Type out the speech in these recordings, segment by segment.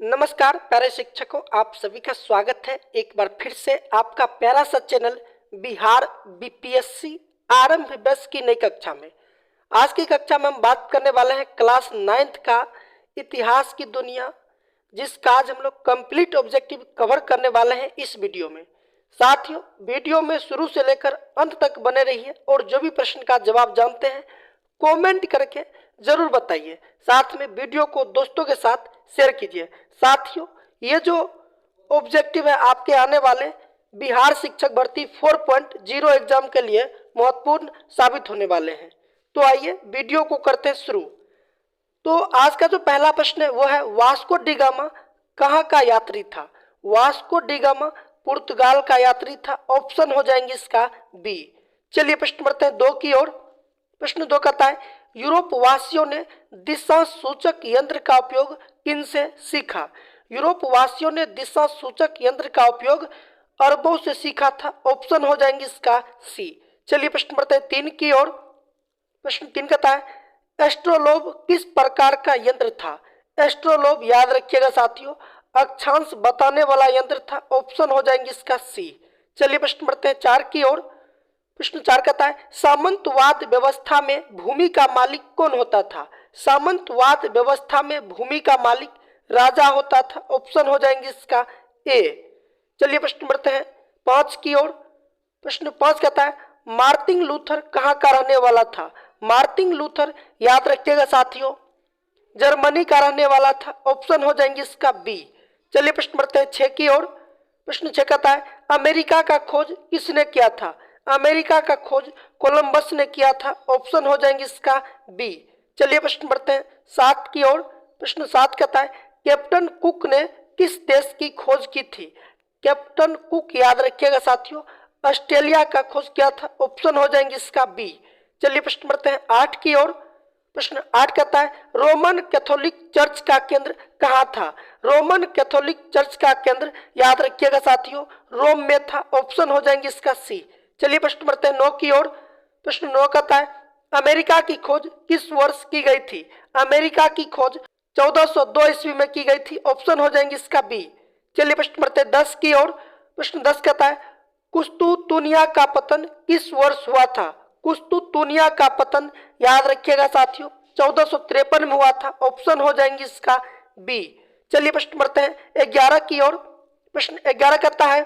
नमस्कार प्यारे शिक्षकों, आप सभी का स्वागत है एक बार फिर से आपका प्यारा सा चैनल बिहार बीपीएससी आरंभ बस की नई कक्षा में। आज की कक्षा में हम बात करने वाले हैं क्लास 9th का इतिहास की दुनिया, जिसका आज हम लोग कंप्लीट ऑब्जेक्टिव कवर करने वाले हैं इस वीडियो में। साथियों, वीडियो में शुरू से लेकर अंत तक बने रहिए और जो भी प्रश्न का जवाब जानते हैं कमेंट करके जरूर बताइए। साथ में वीडियो को दोस्तों के साथ शेयर कीजिए। साथियों, ये जो ऑब्जेक्टिव है आपके आने वाले बिहार शिक्षक भर्ती 4.0 एग्जाम के लिए महत्वपूर्ण साबित होने वाले हैं। तो आइए वीडियो को करते हैं शुरू। तो आज का जो पहला प्रश्न है वो है, वास्को डी गामा कहाँ का यात्री था? वास्को डी गामा पुर्तगाल का यात्री था। ऑप्शन हो जाएंगे इसका बी। चलिए प्रश्न बढ़ते हैं 2 की ओर। प्रश्न 2 कहता है, यूरोप वासियों ने दिशा सूचक यंत्र का उपयोग किनसे सीखा? यूरोप वासियों ने दिशा सूचक यंत्र का उपयोग अरबों से सीखा था। ऑप्शन हो जाएंगे इसका सी। चलिए प्रश्न बढ़ते हैं 3 की ओर। प्रश्न 3 कहता है, एस्ट्रोलोब किस प्रकार का यंत्र था? एस्ट्रोलोब याद रखिएगा साथियों, अक्षांश बताने वाला यंत्र था। ऑप्शन हो जाएंगे इसका सी। चलिए प्रश्न बढ़ते हैं 4 की ओर। प्रश्न 4 कहता है, सामंतवाद व्यवस्था में भूमि का मालिक कौन होता था? सामंतवाद व्यवस्था में भूमि का मालिक राजा होता था। ऑप्शन हो जाएंगे इसका ए। चलिए प्रश्न बढ़ते हैं 5 की ओर। प्रश्न 5 कहता है, मार्टिन लूथर कहाँ का रहने वाला था? मार्टिन लूथर याद रखिएगा साथियों, जर्मनी का रहने वाला था। ऑप्शन हो जाएंगे इसका बी। चलिए प्रश्न बढ़ते हैं 6 की ओर। प्रश्न 6 कहता है, अमेरिका का खोज किसने किया था? अमेरिका का खोज कोलंबस ने किया था। ऑप्शन हो जाएंगे इसका बी। चलिए प्रश्न बढ़ते हैं 7 की ओर। प्रश्न 7 कहता है, कैप्टन कुक ने किस देश की खोज की थी? कैप्टन कुक याद रखिएगा साथियों, ऑस्ट्रेलिया का खोज किया था। ऑप्शन हो जाएंगे इसका बी। चलिए प्रश्न बढ़ते हैं 8 की ओर। प्रश्न 8 कहता है, रोमन कैथोलिक चर्च का केंद्र कहाँ था? रोमन कैथोलिक चर्च का केंद्र याद रखिएगा साथियों, रोम में था। ऑप्शन हो जाएंगे इसका सी। चलिए प्रश्न बढ़ते हैं 9 की ओर। प्रश्न 9 कहता है, अमेरिका की खोज किस वर्ष की गई थी? अमेरिका की खोज 1402 ईस्वी में की गई थी। ऑप्शन हो जाएंगे इसका बी। चलिए प्रश्न बढ़ते हैं 10 की ओर। प्रश्न 10 कहता है, कुस्तुतुनिया का पतन किस वर्ष हुआ था? कुस्तुतुनिया का पतन याद रखिएगा साथियों, 1453 में हुआ था। ऑप्शन हो जाएंगे इसका बी। चलिए प्रश्न बढ़ते हैं 11 की ओर। प्रश्न 11 कहता है,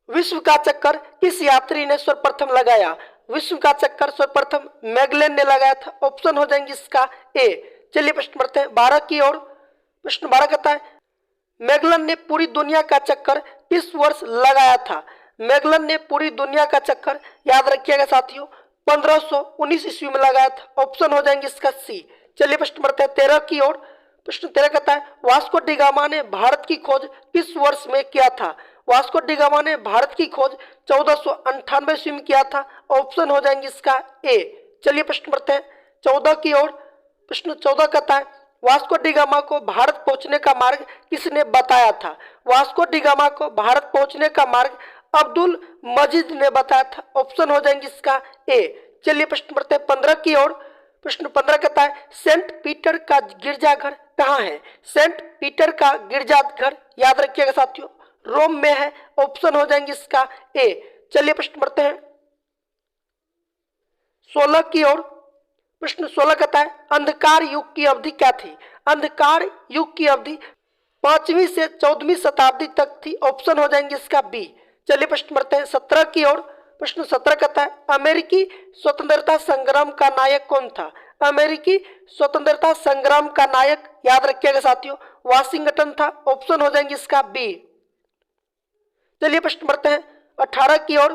विश्व का चक्कर किस यात्री ने सर्वप्रथम लगाया? विश्व का चक्कर सर्वप्रथम मैगलेन ने लगाया था। ऑप्शन हो जाएंगे इसका ए। चलिए प्रश्न बढ़ते हैं 12 की ओर। प्रश्न 12 कहता है, मैगलन ने पूरी दुनिया का चक्कर किस वर्ष लगाया था? मैगलन ने पूरी दुनिया का चक्कर याद रखिएगा साथियों, 1519 ईस्वी में लगाया था। ऑप्शन हो जाएंगे इसका सी। चलिए प्रश्न बढ़ते हैं 13 की ओर। प्रश्न 13 कहता है, वास्को डी गामा ने भारत की खोज किस वर्ष में किया था? वास्को डी गामा ने भारत की खोज 1498 ईस्वी में किया था। ऑप्शन हो जाएंगे इसका ए। चलिए प्रश्न बढ़ते हैं 14 की ओर। प्रश्न 14 कहता है, वास्को डी गामा को भारत पहुंचने का मार्ग किसने बताया था? वास्को डी गामा को भारत पहुंचने का मार्ग अब्दुल मजीद ने बताया था। ऑप्शन हो जाएंगे इसका ए। चलिए प्रश्न बढ़ते हैं 15 की ओर। प्रश्न 15 कहता है, सेंट पीटर का गिरजाघर कहाँ है? सेंट पीटर का गिरजाघर याद रखिएगा साथियों, रोम में है। ऑप्शन हो जाएंगे इसका ए। चलिए प्रश्न बढ़ते हैं 16 की ओर। प्रश्न 16 कहता है, अंधकार युग की अवधि क्या थी? अंधकार युग की अवधि 5वीं से 14वीं शताब्दी तक थी। ऑप्शन हो जाएंगे इसका बी। चलिए प्रश्न बढ़ते हैं 17 की ओर। प्रश्न 17 कहता है, अमेरिकी स्वतंत्रता संग्राम का नायक कौन था? अमेरिकी स्वतंत्रता संग्राम का नायक याद रखिएगा साथियों, वाशिंगटन था। ऑप्शन हो जाएंगे इसका बी। चलिए प्रश्न बढ़ते हैं 18 की ओर।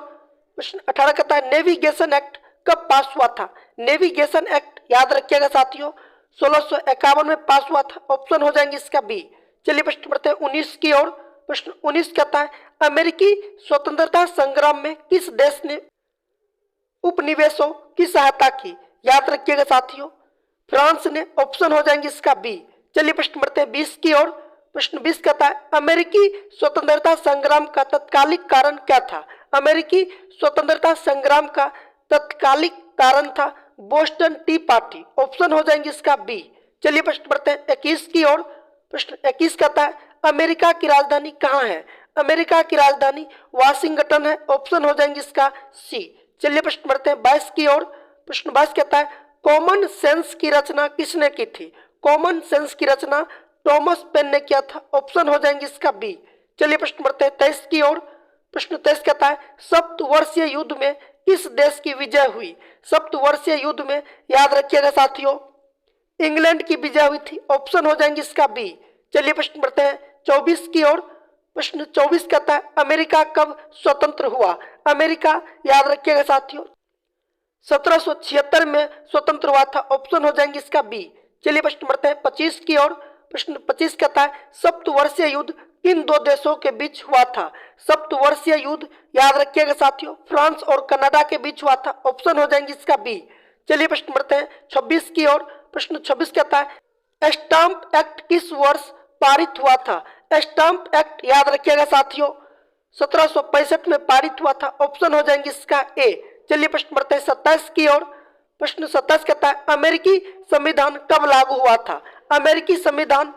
प्रश्न 18 कहता है, नेविगेशन एक्ट कब पास हुआ था? नेविगेशन एक्ट याद रखिएगा साथियों, 1651 में पास हुआ था। ऑप्शन हो जाएंगे इसका बी। चलिए प्रश्न बढ़ते हैं 19 की ओर। प्रश्न 19 कहता है, अमेरिकी स्वतंत्रता संग्राम में किस देश ने उपनिवेशों की सहायता की? याद रखिएगा साथियों, फ्रांस ने। ऑप्शन हो जाएंगे इसका बी। चलिए प्रश्न बढ़ते हैं 20 की ओर। प्रश्न 20 कहता है, अमेरिकी स्वतंत्रता संग्राम का तत्कालिक कारण क्या था? अमेरिकी स्वतंत्रता संग्राम का तत्कालिक कारण था बोस्टन टी पार्टी। ऑप्शन हो जाएंगे इसका बी। चलिए प्रश्न बढ़ते हैं 21 की ओर। प्रश्न 21 कहता है अमेरिका की राजधानी कहाँ है? अमेरिका की राजधानी वाशिंगटन है। ऑप्शन हो जाएंगे इसका सी। चलिए प्रश्न बढ़ते हैं 22 की ओर। प्रश्न 22 कहता है कॉमन सेंस की रचना किसने की थी? कॉमन सेंस की रचना थॉमस पेन ने किया था। ऑप्शन हो जाएंगे इसका बी। चलिए प्रश्न बढ़ते हैं 23 की ओर। प्रश्न 23 कहता है सप्तवर्षीय युद्ध में किस देश की विजय हुई? सप्तवर्षीय युद्ध में याद रखिएगा साथियों इंग्लैंड की विजय हुई थी। ऑप्शन हो जाएंगे इसका बी। चलिए प्रश्न बढ़ते हैं 24 की ओर। प्रश्न 24 कहता है अमेरिका कब स्वतंत्र हुआ? अमेरिका याद रखिएगा साथियों 1776 में स्वतंत्र हुआ था। ऑप्शन हो जाएंगे इसका बी। चलिए प्रश्न बढ़ते हैं 25 की ओर। प्रश्न 25 कहता है सप्तवर्षीय युद्ध किन दो देशों के बीच हुआ था? सप्तवर्षीय युद्ध याद रखिएगा साथियों फ्रांस और कनाडा के बीच हुआ था। ऑप्शन हो जाएंगे इसका बी। चलिए प्रश्न बढ़ते हैं 26 की ओर। प्रश्न 26 कहता है स्टाम्प एक्ट किस वर्ष पारित हुआ था? स्टाम्प एक्ट याद रखिएगा साथियों 1765 में पारित हुआ था। ऑप्शन हो जाएंगे इसका ए। चलिए प्रश्न बढ़ते हैं 27 की ओर। प्रश्न 27 कहता है अमेरिकी संविधान कब लागू हुआ था? अमेरिकी संविधान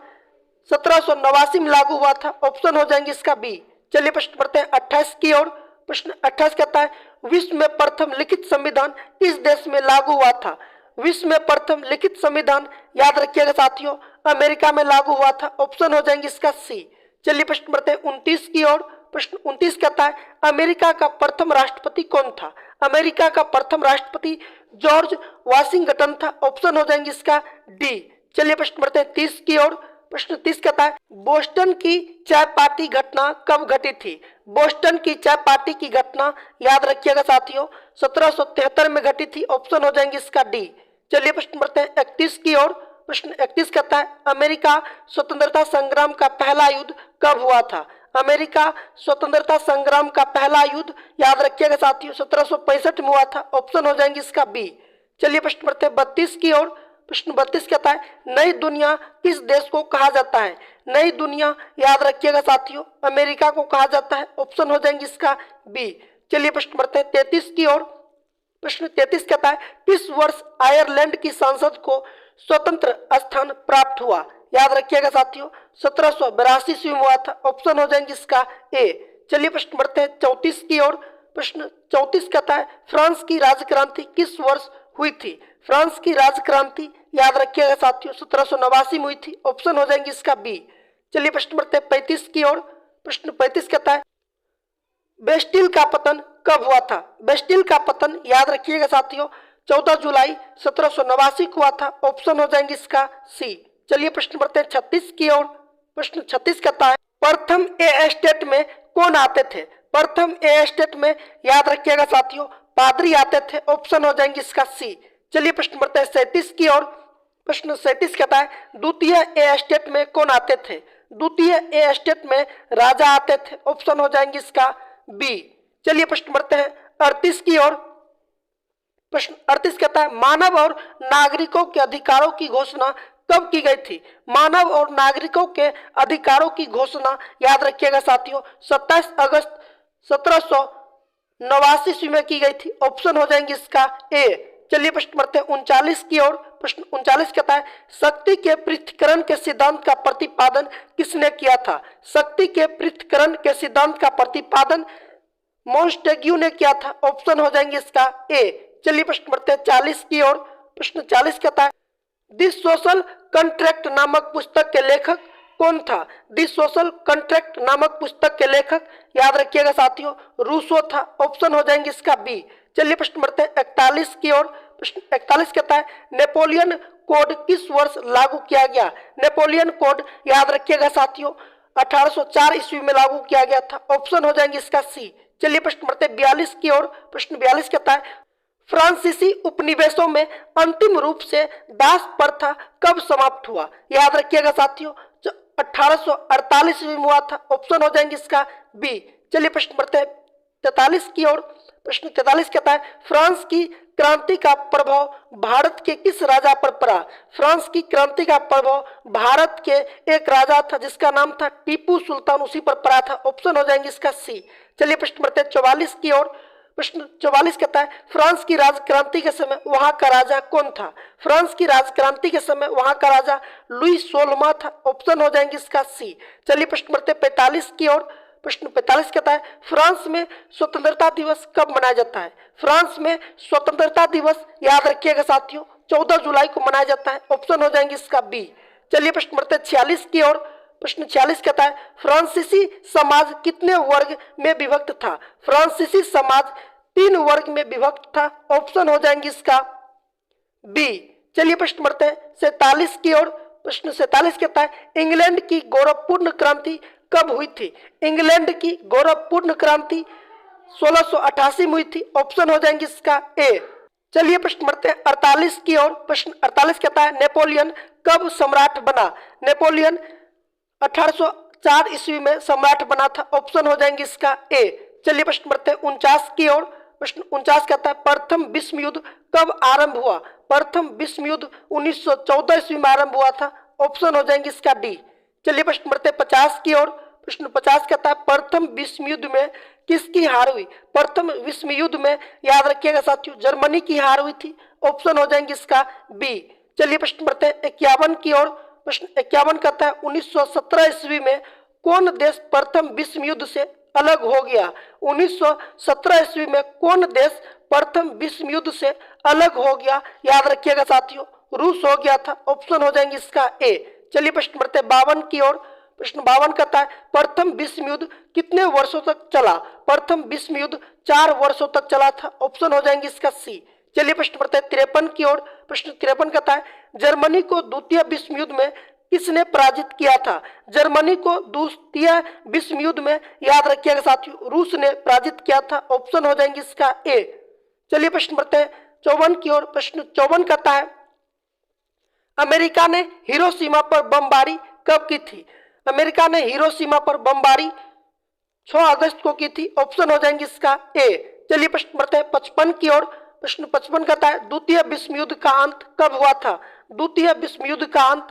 1789 में लागू हुआ था। ऑप्शन हो जाएंगे इसका बी। चलिए प्रश्न बढ़ते हैं 28 की ओर। प्रश्न 28 कहता है विश्व में प्रथम लिखित संविधान किस देश में लागू हुआ था? विश्व में प्रथम लिखित संविधान याद रखिएगा साथियों अमेरिका में लागू हुआ था। ऑप्शन हो जाएंगे इसका सी। चलिए प्रश्न बढ़ते हैं 29 की ओर। प्रश्न 29 कहता है अमेरिका का प्रथम राष्ट्रपति कौन था? अमेरिका का प्रथम राष्ट्रपति जॉर्ज वाशिंगटन था। ऑप्शन हो जाएंगे इसका डी। चलिए प्रश्न बढ़ते हैं 30 की ओर। प्रश्न 30 कहता है बोस्टन की चाय पार्टी घटना कब घटी थी? बोस्टन की चाय पार्टी की घटना याद रखिएगा साथियों 1773 में घटी थी। ऑप्शन हो जाएंगे इसका डी। चलिए प्रश्न बढ़ते हैं 31 की ओर। प्रश्न 31 कहता है अमेरिका स्वतंत्रता संग्राम का पहला युद्ध कब हुआ था? अमेरिका स्वतंत्रता संग्राम का पहला युद्ध याद रखिएगा साथियों 1765 में हुआ था। ऑप्शन हो जाएंगे इसका बी। चलिए प्रश्न बढ़ते हैं 32 की ओर। प्रश्न 32 कहता है नई दुनिया किस देश को कहा जाता है? नई दुनिया याद रखिएगा साथियों अमेरिका को कहा जाता है। ऑप्शन हो जाएंगे इसका बी। चलिए प्रश्न बढ़ते हैं 33 की ओर। प्रश्न 33 कहता है किस वर्ष आयरलैंड की संसद को स्वतंत्र स्थान प्राप्त हुआ? याद रखिएगा साथियों 1782 ईस्वी में हुआ था। ऑप्शन हो जाएंगे इसका ए। चलिए प्रश्न बढ़ते हैं 34 की ओर। प्रश्न 34 कहता है फ्रांस की राजक्रांति किस वर्ष हुई थी? फ्रांस की राजक्रांति याद रखिएगा साथियों 1789 में हुई थी। ऑप्शन हो जाएंगे इसका बी। चलिए प्रश्न बढ़ते हैं 35 की ओर। प्रश्न 35 कहता है बेस्टिल का पतन कब हुआ था? बेस्टिल का पतन याद रखिएगा साथियों 14 जुलाई 1789 को हुआ था। ऑप्शन हो जाएंगे इसका सी। चलिए प्रश्न बढ़ते हैं 36 की ओर। प्रश्न 36 कहता है प्रथम ए स्टेट में कौन आते थे? प्रथम ए स्टेट में याद रखिएगा साथियों पादरी आते थे। ऑप्शन हो जाएंगे इसका सी। चलिए प्रश्न बढ़ते हैं 37 की ओर। प्रश्न 37 कहता है द्वितीय ए स्टेट में कौन आते थे? द्वितीय ए स्टेट में राजा आते थे। ऑप्शन हो जाएंगे इसका बी। चलिए प्रश्न बढ़ते हैं 38 की ओर। प्रश्न 38 कहता है मानव और नागरिकों के अधिकारों की घोषणा कब की गई थी? मानव और नागरिकों के अधिकारों की घोषणा याद रखिएगा साथियों 27 अगस्त 1789 ईस्वी में की गई थी। ऑप्शन हो जाएंगे इसका ए। चलिए प्रश्न बढ़ते हैं 39 की ओर। प्रश्न 39 कहता है शक्ति के पृथक्करण के सिद्धांत का प्रतिपादन किसने किया था? शक्ति के पृथक्करण के सिद्धांत का प्रतिपादन मॉन्टेग्यू ने किया था। ऑप्शन हो जाएंगे इसका ए। चलिए प्रश्न बढ़ते हैं 40 की ओर। प्रश्न 40 कहता है द सोशल कॉन्ट्रैक्ट नामक पुस्तक के लेखक कौन था? द सोशल कॉन्ट्रैक्ट नामक पुस्तक के लेखक याद रखिएगा साथियों रूसो था। ऑप्शन हो जाएंगे इसका बी। चलिए प्रश्न बढ़ते हैं 41 की ओर। प्रश्न 41 कहता है नेपोलियन कोड किस वर्ष लागू किया गया? नेपोलियन कोड याद रखिएगा साथियों 1804 ईस्वी में लागू किया गया था। ऑप्शन हो जाएंगे इसका सी। चलिए प्रश्न बढ़ते हैं 42 की ओर। प्रश्न 42 कहता है फ्रांसीसी उपनिवेशों में अंतिम रूप से दास प्रथा कब समाप्त हुआ? याद रखिएगा साथियों 1848 ईस्वी में हुआ था। ऑप्शन हो जाएंगे इसका बी। चलिए प्रश्न बढ़ते हैं 43 की ओर। प्रश्न 43 कहता है फ्रांस की क्रांति का प्रभाव भारत के किस राजा पर पड़ा? फ्रांस की क्रांति का प्रभाव भारत के एक राजा था जिसका नाम था टीपू सुल्तान, उसी पर पड़ा था। ऑप्शन हो जाएंगे इसका सी। चलिए प्रश्न बढ़ते हैं 44 की ओर। प्रश्न 44 कहता है फ्रांस की राजक्रांति के समय वहां का राजा कौन था। फ्रांस की राजक्रांति के समय वहां का राजा लुई 16वां था। ऑप्शन हो जाएंगे इसका सी। चलिए प्रश्न बढ़ते 45 की ओर। प्रश्न 45 कहता है फ्रांस में स्वतंत्रता दिवस कब मनाया जाता है। फ्रांस में स्वतंत्रता दिवस याद रखिएगा साथियों 14 जुलाई को मनाया जाता है। ऑप्शन हो जाएंगे इसका बी। चलिए प्रश्न बढ़ते 46 की ओर। प्रश्न 46 कहता है फ्रांसीसी समाज कितने वर्ग में विभक्त था। फ्रांसीसी समाज 3 वर्ग में विभक्त था। ऑप्शन हो जाएंगे इसका बी। चलिए प्रश्न बढ़ते हैं 47 की ओर। प्रश्न 47 कहता है इंग्लैंड की गौरवपूर्ण क्रांति कब हुई थी। इंग्लैंड की गौरवपूर्ण क्रांति 1688 में हुई थी। ऑप्शन हो जाएंगे इसका ए। चलिए प्रश्न बढ़ते हैं 48 की ओर। प्रश्न 48 कहता है नेपोलियन कब सम्राट बना। नेपोलियन 1804 ईस्वी में सम्राट बना था। ऑप्शन हो जाएंगे इसका ए। चलिए प्रश्न बढ़ते हैं 49 की ओर। प्रश्न 49 कहता है प्रथम विश्व युद्ध कब आरंभ हुआ। प्रथम विश्व युद्ध 1914 ईस्वी में आरंभ हुआ था। ऑप्शन हो जाएंगे इसका डी। चलिए प्रश्न बढ़ते हैं 50 की ओर। प्रश्न 50 कहता है प्रथम विश्व युद्ध में किसकी हार हुई। प्रथम विश्व युद्ध में याद रखिएगा साथियों जर्मनी की हार हुई थी। ऑप्शन हो जाएंगे इसका बी। चलिए प्रश्न बढ़ते हैं 51 की ओर। प्रश्न 51 कहता है 1917 ईस्वी में कौन देश प्रथम विश्व युद्ध से अलग हो गया। 1917 ईस्वी में कौन देश प्रथम विश्व युद्ध से अलग हो गया। याद रखिएगा साथियों रूस हो गया था। ऑप्शन हो जाएंगे इसका ए। चलिए प्रश्न बढ़ते हैं 52 की ओर। प्रश्न 52 कहता है प्रथम विश्व युद्ध कितने वर्षों तक चला। प्रथम विश्व युद्ध 4 वर्षों तक चला था। ऑप्शन हो जाएंगे इसका सी। चलिए प्रश्न बढ़ते हैं 53 की ओर। प्रश्न 53 कहता है जर्मनी को द्वितीय विश्व युद्ध में किसने पराजित किया था। जर्मनी को द्वितीय विश्व युद्ध में याद रखिएगा साथियों रूस ने पराजित किया था। ऑप्शन हो जाएंगे इसका ए। चलिए प्रश्न बढ़ते हैं 54 की ओर। प्रश्न 54 कहता है अमेरिका ने हिरोशिमा पर बमबारी कब की थी। अमेरिका ने हिरोशिमा पर बमबारी 6 अगस्त को की थी। ऑप्शन हो जाएंगे इसका ए। चलिए प्रश्न बढ़ते हैं 55 की ओर। प्रश्न 55 कहता है द्वितीय विश्व युद्ध का अंत कब हुआ था। द्वितीय विश्व युद्ध का अंत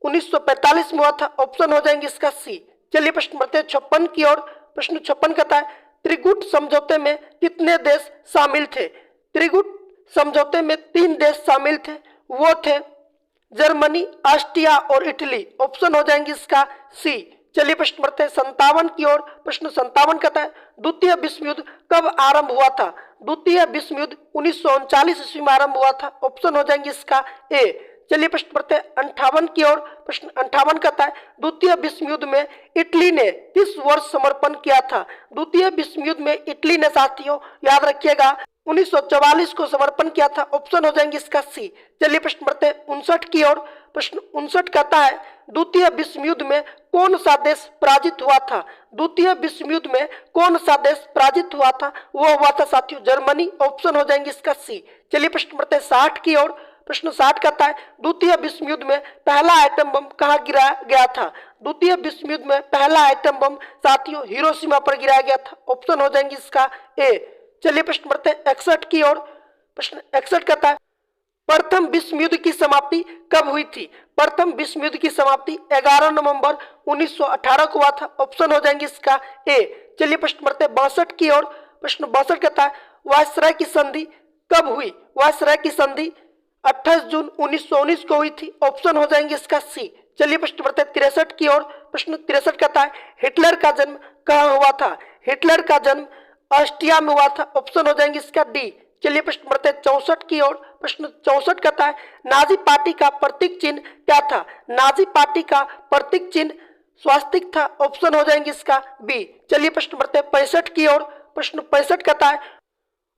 1945 में हुआ था। ऑप्शन हो जाएंगे इसका सी। चलिए प्रश्न बढ़ते हैं 56 की ओर। प्रश्न 56 कहता है त्रिगुट समझौते में कितने देश शामिल थे। त्रिगुट समझौते में 3 देश शामिल थे। वो थे जर्मनी ऑस्ट्रिया और इटली। ऑप्शन हो जाएंगे इसका सी। चलिए प्रश्न बढ़ते हैं 57 की ओर। प्रश्न 57 कहता है द्वितीय विश्व युद्ध कब आरंभ हुआ था। द्वितीय विश्व युद्ध 1939 ईस्वी में आरंभ हुआ था। ऑप्शन हो जाएंगे इसका ए। चलिए प्रश्न बढ़ते हैं 58 की ओर। प्रश्न 58 कहता है द्वितीय विश्व युद्ध में इटली ने किस वर्ष समर्पण किया था। द्वितीय विश्व युद्ध में इटली ने साथियों याद रखिएगा 1944 को समर्पण किया था। ऑप्शन हो जाएंगे इसका सी। चलिए प्रश्न बढ़ते हैं 59 की ओर। प्रश्न 59 कहता है द्वितीय विश्व युद्ध में कौन सा देश पराजित हुआ था। द्वितीय विश्व युद्ध में कौन सा देश पराजित हुआ था। वो हुआ था साथियों जर्मनी। ऑप्शन हो जाएंगे इसका सी। चलिए प्रश्न बढ़ते हैं 60 की ओर। प्रश्न 60 कहता है द्वितीय विश्व युद्ध में पहला आइटम बम कहाँ गिराया गया था। द्वितीय विश्व युद्ध में पहला आइटम बम साथियों हिरोशिमा पर गिराया गया था। ऑप्शन हो जाएंगे इसका ए। चलिए प्रश्न बढ़ते हैं 61 की ओर। प्रश्न 61 कहता है प्रथम विश्व युद्ध की समाप्ति कब हुई थी। प्रथम विश्व युद्ध की समाप्ति 11 नवंबर 1918 को हुआ था। ऑप्शन हो जाएंगे इसका ए। चलिए प्रश्न बढ़ते हैं 62 की ओर। प्रश्न 62 कहता है वायसराय की संधि कब हुई। वायसराय की संधि 28 जून 1919 को हुई थी। ऑप्शन हो जाएंगे इसका सी। चलिए प्रश्न बढ़ते हैं 63 की ओर। प्रश्न 63 कहता है हिटलर का जन्म कहाँ हुआ था। हिटलर का जन्म ऑस्ट्रिया में हुआ था। ऑप्शन हो जाएंगे इसका डी। चलिए प्रश्न बढ़ते हैं 64 की ओर। प्रश्न 64 कहता है नाजी पार्टी का प्रतीक चिन्ह क्या था। नाजी पार्टी का प्रतीक चिन्ह स्वास्तिक था। ऑप्शन हो जाएंगे इसका बी। चलिए प्रश्न बढ़ते हैं 65 की ओर। प्रश्न 65 कहता है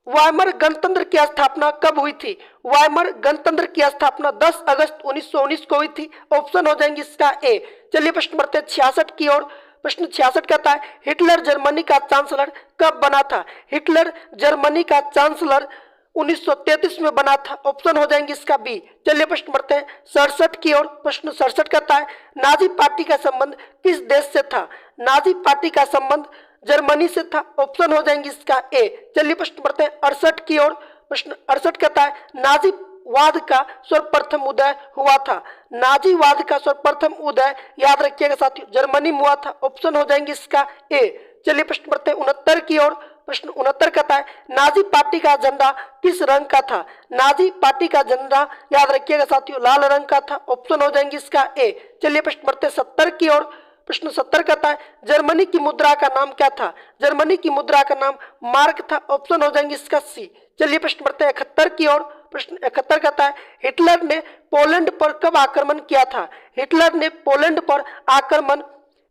वाइमर गणतंत्र की स्थापना कब हुई थी। वाइमर गणतंत्र की स्थापना 10 अगस्त 1919 को हुई थी। ऑप्शन हो जाएंगे इसका ए। चलिए प्रश्न बढ़ते हैं 66 की ओर। प्रश्न 66 कहता है हिटलर जर्मनी का चांसलर कब बना था। हिटलर जर्मनी का चांसलर 1933 में बना था। ऑप्शन हो जाएंगे इसका बी। चलिए प्रश्न बढ़ते हैं 67 की ओर। प्रश्न 67 कहता है नाजी पार्टी का संबंध किस देश से था। नाजी पार्टी का संबंध जर्मनी से था। ऑप्शन हो जाएंगे इसका ए। चलिए प्रश्न बढ़ते हैं 68 की ओर। प्रश्न 68 कहता है नाजीवाद का सर्वप्रथम उदय हुआ था। नाजीवाद का सर्वप्रथम उदय याद रखिएगा साथियों जर्मनी में हुआ था। ऑप्शन हो जाएंगे इसका ए। चलिए प्रश्न बढ़ते हैं 69 की ओर। प्रश्न 69 कहता है नाजी पार्टी का झंडा किस रंग का था? नाजी पार्टी का झंडा याद रखिएगा साथियों लाल रंग का था। ऑप्शन हो जाएंगे इसका ए। चलिए प्रश्न बढ़ते 70 की ओर। प्रश्न 70 कहता है जर्मनी की मुद्रा का नाम क्या था? जर्मनी की मुद्रा का नाम मार्क था। ऑप्शन हो जाएंगे इसका सी। चलिए प्रश्न बढ़ते 71 की ओर। प्रश्न 71 कहता है हिटलर ने पोलैंड पर कब आक्रमण किया था? हिटलर ने पोलैंड पर आक्रमण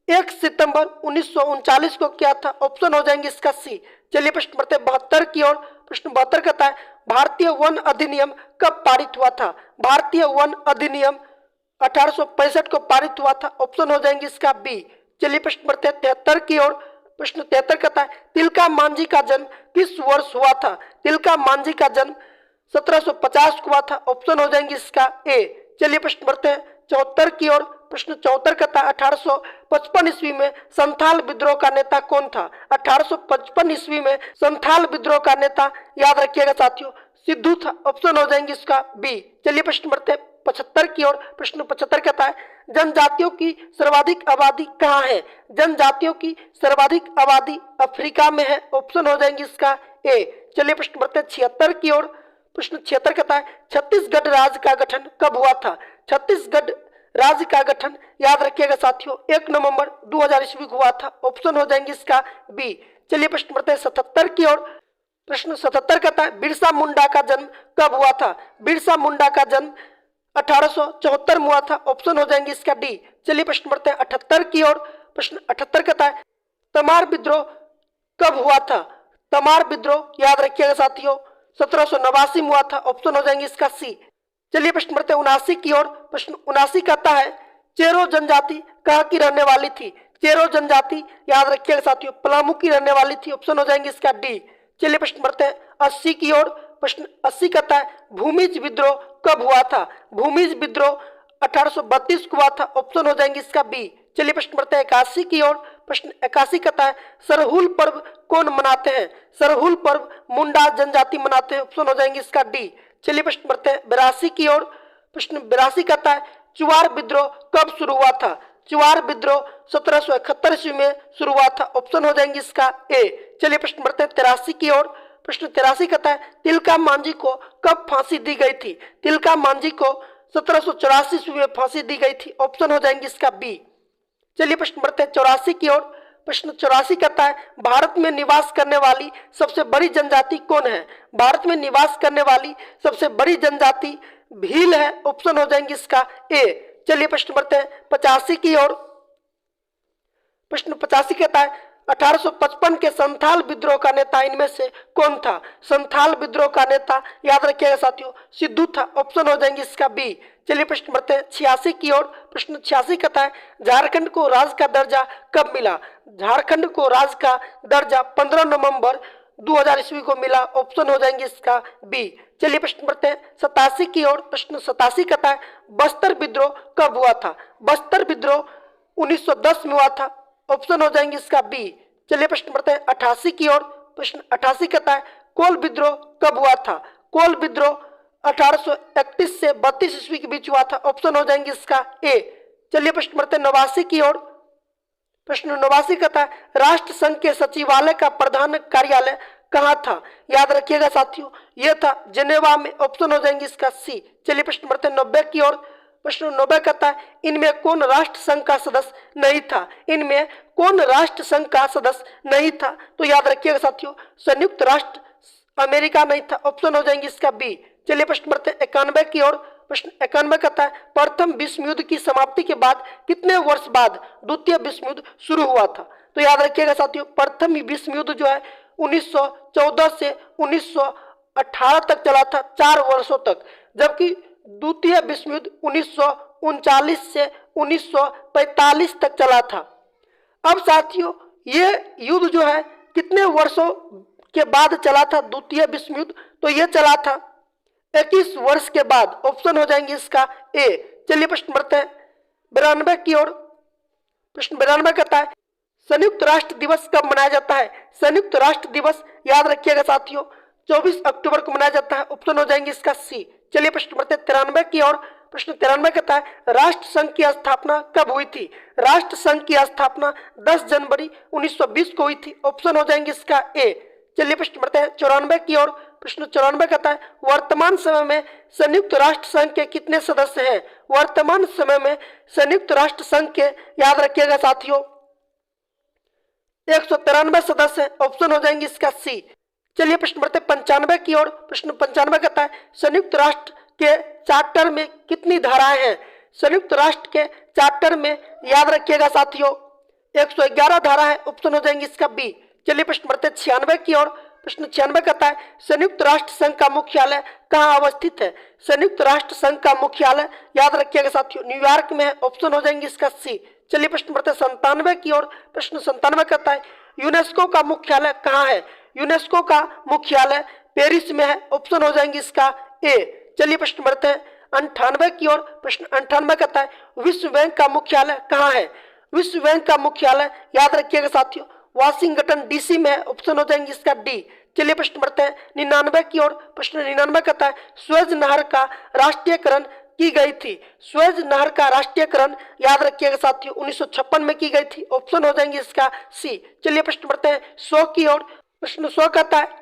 1 सितंबर 1939 को किया था। ऑप्शन हो जाएंगे इसका सी। चलिए प्रश्न बढ़ते 72 की ओर। प्रश्न 72 कहता है भारतीय वन अधिनियम कब पारित हुआ था? भारतीय वन अधिनियम 1865 को पारित हुआ था। ऑप्शन हो जाएंगे इसका बी। चलिए प्रश्न बढ़ते 73 की ओर। प्रश्न 73 कहता है तिलका मांझी का जन्म किस वर्ष हुआ था? तिलका मांझी का जन्म 1750 को हुआ था। ऑप्शन हो जाएंगे इसका ए। चलिए प्रश्न बढ़ते हैं 74 की ओर। प्रश्न 74 कहता है 1855 ईस्वी में संथाल विद्रोह का नेता कौन था? 1855 ईस्वी में संथाल विद्रोह का नेता याद रखिएगा साथियों सिद्धू था। ऑप्शन हो जाएंगे इसका बी। चलिए प्रश्न बढ़ते हैं 75 की ओर। प्रश्न 75 कहता है जनजातियों की सर्वाधिक आबादी कहाँ है? जनजातियों की सर्वाधिक आबादी अफ्रीका में है। ऑप्शन हो जाएंगे इसका ए। चलिए प्रश्न बढ़ते हैं 76 की ओर। प्रश्न 76 कहता है छत्तीसगढ़ राज्य का गठन कब हुआ था? छत्तीसगढ़ राज्य का गठन याद रखिएगा साथियों 1 नवंबर 2000 ईस्वी को हुआ था। ऑप्शन हो जाएंगे इसका बी। चलिए प्रश्न बढ़ते हैं 77 की ओर। प्रश्न 77 कहता है बिरसा मुंडा का जन्म कब हुआ था? बिरसा मुंडा का जन्म 1874 में हुआ था। ऑप्शन हो जाएंगे इसका डी। चलिए प्रश्न बढ़ते हैं 78 की ओर। प्रश्न 78 कहता है तमार विद्रोह कब हुआ था? तमार विद्रोह याद रखिएगा साथियों 1789 में हुआ था। ऑप्शन हो जाएंगे इसका सी। चलिए प्रश्न बढ़ते हैं 79 की ओर। प्रश्न 79 कहता है चेरो जनजाति कहाँ की रहने वाली थी? चेरो जनजाति याद रखिएगा साथियों पलामू की रहने वाली थी। ऑप्शन हो जाएंगे इसका डी। चलिए प्रश्न बढ़ते हैं 80 की ओर। प्रश्न 80 कहता है भूमिज विद्रोह कब हुआ था? भूमिज विद्रोह 1832 को हुआ था। ऑप्शन हो जाएंगे इसका बी। चलिए प्रश्न बढ़ते हैं 81 की ओर। प्रश्न 81 कहता है सरहुल पर्व कौन मनाते हैं? सरहुल पर्व मुंडा जनजाति मनाते हैं। ऑप्शन हो जाएंगे इसका डी। चलिए प्रश्न बढ़ते हैं 82 की ओर। प्रश्न 82 कहता है चुवार विद्रोह कब शुरू हुआ था? चुवार विद्रोह 1771 ईस्वी में शुरू हुआ था। ऑप्शन हो जाएंगे इसका ए। चलिए प्रश्न बढ़ते हैं 83 की ओर। प्रश्न 83 कहता है तिलका मांझी को कब फांसी दी गई थी? तिलका मांझी को 1784 ईस्वी में फांसी दी गई थी। ऑप्शन हो जाएंगे इसका बी। चलिए प्रश्न बढ़ते हैं 84 की ओर। प्रश्न 84 कहता है भारत में निवास करने वाली सबसे बड़ी जनजाति कौन है? भारत में निवास करने वाली सबसे बड़ी जनजाति भील है। ऑप्शन हो जाएंगे इसका ए। चलिए प्रश्न बढ़ते हैं 85 की ओर। प्रश्न 85 कहता है 1855 के संथाल विद्रोह का नेता इनमें से कौन था? संथाल विद्रोह का नेता याद रखिएगा साथियों सिद्धू था। ऑप्शन हो जाएंगे इसका बी। चलिए प्रश्न बढ़ते हैं 86 की ओर। प्रश्न 86 कहता है झारखंड को राज्य का दर्जा कब मिला? झारखंड को राज्य का दर्जा 15 नवंबर 2000 ईस्वी को मिला। ऑप्शन हो जाएंगे इसका बी। चलिए प्रश्न बढ़ते हैं 87 की ओर। प्रश्न 87 कहता है बस्तर विद्रोह कब हुआ था? बस्तर विद्रोह 1910 में हुआ था। ऑप्शन हो जाएंगे इसका बी। चलिए प्रश्न बढ़ते हैं 88 की ओर। प्रश्न 88 कहता है कोल विद्रोह कब हुआ था? कोल विद्रोह 1831 से 32 ईस्वी के बीच हुआ था। ऑप्शन हो जाएंगे इसका ए। चलिए प्रश्न बढ़ते हैं 89 की ओर। प्रश्न 89 कहता है राष्ट्र संघ के सचिवालय का प्रधान कार्यालय कहाँ था? याद रखिएगा साथियों यह था जेनेवा में। ऑप्शन हो जाएंगे इसका सी। चलिए प्रश्न बढ़ते हैं 90 की ओर। प्रश्न 90 कहता है इनमें कौन राष्ट्र संघ का सदस्य नहीं था? इनमें कौन राष्ट्र संघ का सदस्य नहीं था? तो याद रखिएगा साथियों संयुक्त राष्ट्र अमेरिका नहीं था। ऑप्शन हो जाएंगे इसका बी। चलिए प्रश्न बढ़ते हैं 91 की ओर। प्रश्न 91 कहता है प्रथम विश्व युद्ध की समाप्ति के बाद कितने वर्ष बाद द्वितीय विश्व युद्ध शुरू हुआ था? तो याद रखिएगा साथियों प्रथम विश्व युद्ध जो है 1914 से 1918 तक चला था 4 वर्षों तक। जबकि द्वितीय विश्व युद्ध 1939 से 1945 तक चला था। अब साथियों ये युद्ध जो है कितने वर्षों के बाद चला था द्वितीय विश्व युद्ध? तो ये चला था 21 वर्ष के बाद। ऑप्शन हो जाएंगे इसका ए। चलिए प्रश्न बढ़ते हैं 92 की ओर। प्रश्न 92 कहता है संयुक्त राष्ट्र दिवस कब मनाया जाता है? संयुक्त राष्ट्र दिवस याद रखिएगा साथियों 24 अक्टूबर को मनाया जाता है। ऑप्शन हो जाएंगे इसका सी। चलिए प्रश्न बढ़ते हैं 93 की ओर। प्रश्न 93 कहता है राष्ट्र संघ की स्थापना कब हुई थी? राष्ट्र संघ की स्थापना 10 जनवरी 1920 को हुई थी। ऑप्शन हो जाएंगे इसका ए। चलिए प्रश्न बढ़ते हैं 94 की ओर। प्रश्न 94 कहता है वर्तमान समय में संयुक्त राष्ट्र संघ के कितने सदस्य हैं? वर्तमान समय में संयुक्त राष्ट्र संघ के, याद रखिएगा साथियों, 193 सदस्य हैं। ऑप्शन हो जाएंगे इसका सी। चलिए प्रश्न बढ़ते 95 की ओर। प्रश्न 95 कहता है संयुक्त राष्ट्र के चार्टर में कितनी धाराएं हैं? संयुक्त राष्ट्र के चार्टर में, याद रखिएगा साथियों, 111 धारा है। ऑप्शन हो जाएंगे इसका बी। चलिए प्रश्न बढ़ते 96 की ओर। प्रश्न 96 कहता है संयुक्त राष्ट्र संघ का मुख्यालय कहाँ अवस्थित है? संयुक्त राष्ट्र संघ का मुख्यालय, याद रखिएगा साथियों, न्यूयॉर्क में है। ऑप्शन हो जाएंगे इसका सी। चलिए प्रश्न बढ़ते 97 की ओर। प्रश्न 97 कहता है यूनेस्को का मुख्यालय कहाँ है? यूनेस्को का मुख्यालय पेरिस में है। ऑप्शन हो जाएंगे इसका ए। चलिए प्रश्न बढ़ते हैं 98 की ओर। प्रश्न 98 कहता है विश्व बैंक का मुख्यालय कहाँ है? विश्व बैंक का मुख्यालय, याद रखिएगा साथियों, वाशिंगटन डीसी में है। ऑप्शन हो जाएंगे इसका डी। चलिए प्रश्न बढ़ते हैं 99 की ओर। प्रश्न 99 कहता है स्वेज नहर का राष्ट्रीयकरण की गई थी? स्वेज नहर का राष्ट्रीयकरण, याद रखिएगा साथियों, 1956 में की गई थी। ऑप्शन हो जाएंगे इसका सी। चलिए प्रश्न बढ़ते हैं 100 की ओर। प्रश्न 100 कहता है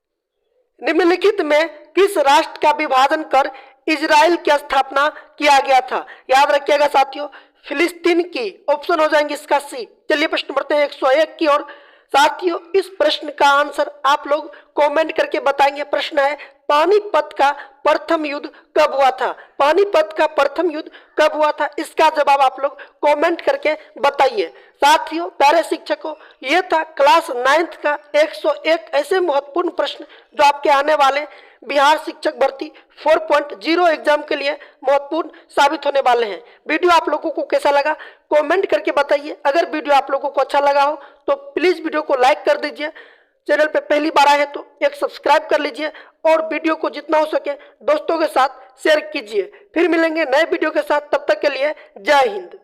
निम्नलिखित में किस राष्ट्र का विभाजन कर इजराइल की स्थापना किया गया था? याद रखिएगा साथियों, फिलिस्तीन की। ऑप्शन हो जाएंगे इसका सी। चलिए प्रश्न बढ़ते हैं 101 की ओर। साथियों इस प्रश्न का आंसर आप लोग कमेंट करके बताएंगे। प्रश्न है पानीपत का प्रथम युद्ध कब हुआ था? पानीपत का प्रथम युद्ध कब हुआ था? इसका जवाब आप लोग कमेंट करके बताइए। साथियों प्यारे शिक्षकों, ये था क्लास 9th का 101 ऐसे महत्वपूर्ण प्रश्न जो आपके आने वाले बिहार शिक्षक भर्ती 4.0 एग्जाम के लिए महत्वपूर्ण साबित होने वाले हैं। वीडियो आप लोगों को कैसा लगा कमेंट करके बताइए। अगर वीडियो आप लोगों को अच्छा लगा हो तो प्लीज वीडियो को लाइक कर दीजिए। चैनल पे पहली बार आए हैं तो एक सब्सक्राइब कर लीजिए और वीडियो को जितना हो सके दोस्तों के साथ शेयर कीजिए। फिर मिलेंगे नए वीडियो के साथ, तब तक के लिए जय हिंद।